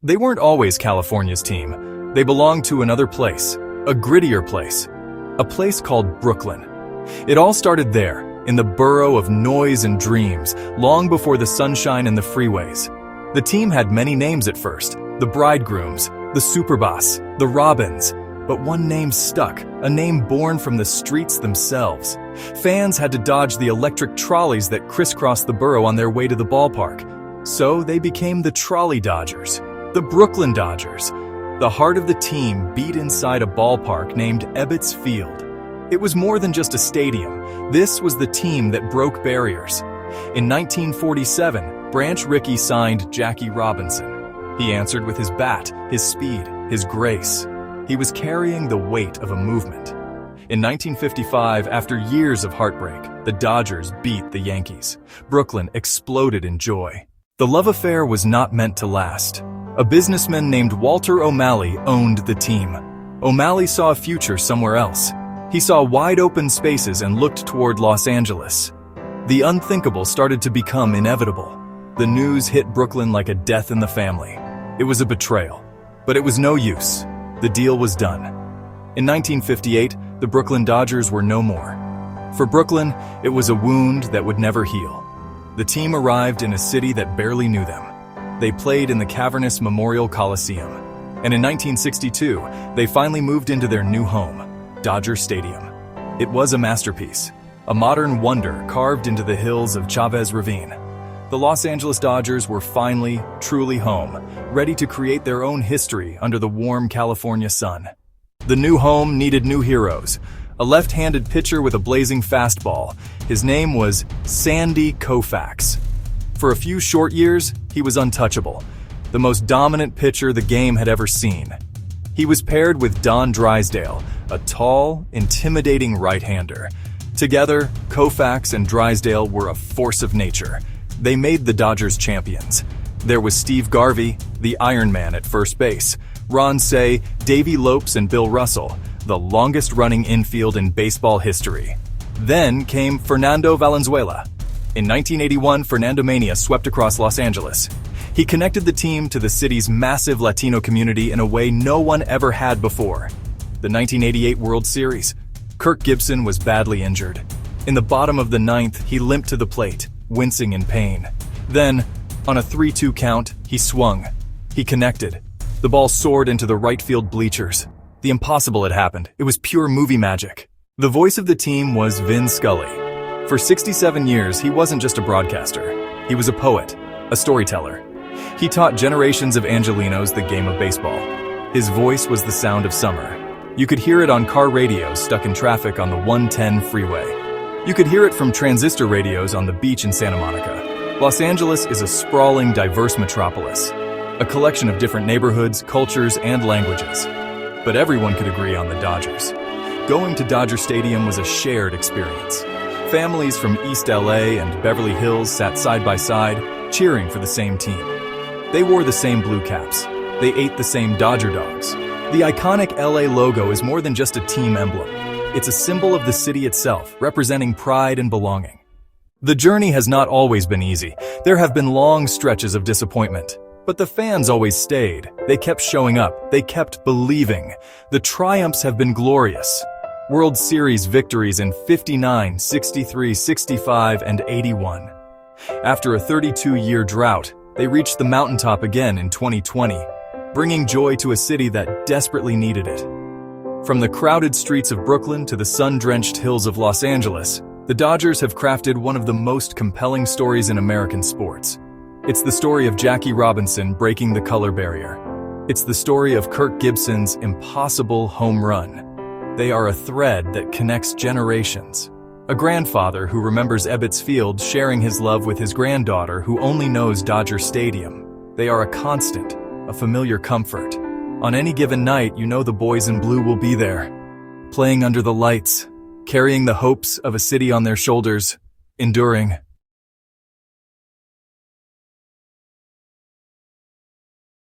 They weren't always California's team. They belonged to another place, a grittier place, a place called Brooklyn. It all started there, in the borough of noise and dreams, long before the sunshine and the freeways. The team had many names at first, the Bridegrooms, the Superboss, the Robins, but one name stuck, a name born from the streets themselves. Fans had to dodge the electric trolleys that crisscrossed the borough on their way to the ballpark. So they became the Trolley Dodgers, the Brooklyn Dodgers. The heart of the team beat inside a ballpark named Ebbets Field. It was more than just a stadium. This was the team that broke barriers. In 1947, Branch Rickey signed Jackie Robinson. He answered with his bat, his speed, his grace. He was carrying the weight of a movement. In 1955, after years of heartbreak, the Dodgers beat the Yankees. Brooklyn exploded in joy. The love affair was not meant to last. A businessman named Walter O'Malley owned the team. O'Malley saw a future somewhere else. He saw wide open spaces and looked toward Los Angeles. The unthinkable started to become inevitable. The news hit Brooklyn like a death in the family. It was a betrayal, but it was no use. The deal was done. In 1958, the Brooklyn Dodgers were no more. For Brooklyn, it was a wound that would never heal. The team arrived in a city that barely knew them. They played in the cavernous Memorial Coliseum. And in 1962, they finally moved into their new home, Dodger Stadium. It was a masterpiece, a modern wonder carved into the hills of Chavez Ravine. The Los Angeles Dodgers were finally, truly home, ready to create their own history under the warm California sun. The new home needed new heroes. A left-handed pitcher with a blazing fastball. His name was Sandy Koufax. For a few short years, he was untouchable, the most dominant pitcher the game had ever seen. He was paired with Don Drysdale, a tall, intimidating right-hander. Together, Koufax and Drysdale were a force of nature. They made the Dodgers champions. There was Steve Garvey, the Iron Man at first base, Ron Cey, Davey Lopes, and Bill Russell, the longest-running infield in baseball history. Then came Fernando Valenzuela. In 1981, Fernandomania swept across Los Angeles. He connected the team to the city's massive Latino community in a way no one ever had before. The 1988 World Series. Kirk Gibson was badly injured. In the bottom of the ninth, he limped to the plate, wincing in pain. Then, on a 3-2 count, he swung. He connected. The ball soared into the right field bleachers. The impossible had happened. It was pure movie magic. The voice of the team was Vin Scully. For 67 years, he wasn't just a broadcaster. He was a poet, a storyteller. He taught generations of Angelinos the game of baseball. His voice was the sound of summer. You could hear it on car radios stuck in traffic on the 110 freeway. You could hear it from transistor radios on the beach in Santa Monica. Los Angeles is a sprawling, diverse metropolis, a collection of different neighborhoods, cultures, and languages. But everyone could agree on the Dodgers. Going to Dodger Stadium was a shared experience. Families from East LA and Beverly Hills sat side by side, cheering for the same team. They wore the same blue caps. They ate the same Dodger dogs. The iconic LA logo is more than just a team emblem. It's a symbol of the city itself, representing pride and belonging. The journey has not always been easy. There have been long stretches of disappointment. But the fans always stayed. They kept showing up. They kept believing. The triumphs have been glorious. World Series victories in 59, 63, 65, and 81. After a 32-year drought, they reached the mountaintop again in 2020, bringing joy to a city that desperately needed it. From the crowded streets of Brooklyn to the sun-drenched hills of Los Angeles, the Dodgers have crafted one of the most compelling stories in American sports. It's the story of Jackie Robinson breaking the color barrier. It's the story of Kirk Gibson's impossible home run. They are a thread that connects generations. A grandfather who remembers Ebbets Field sharing his love with his granddaughter who only knows Dodger Stadium. They are a constant, a familiar comfort. On any given night, you know the boys in blue will be there, playing under the lights, carrying the hopes of a city on their shoulders, enduring.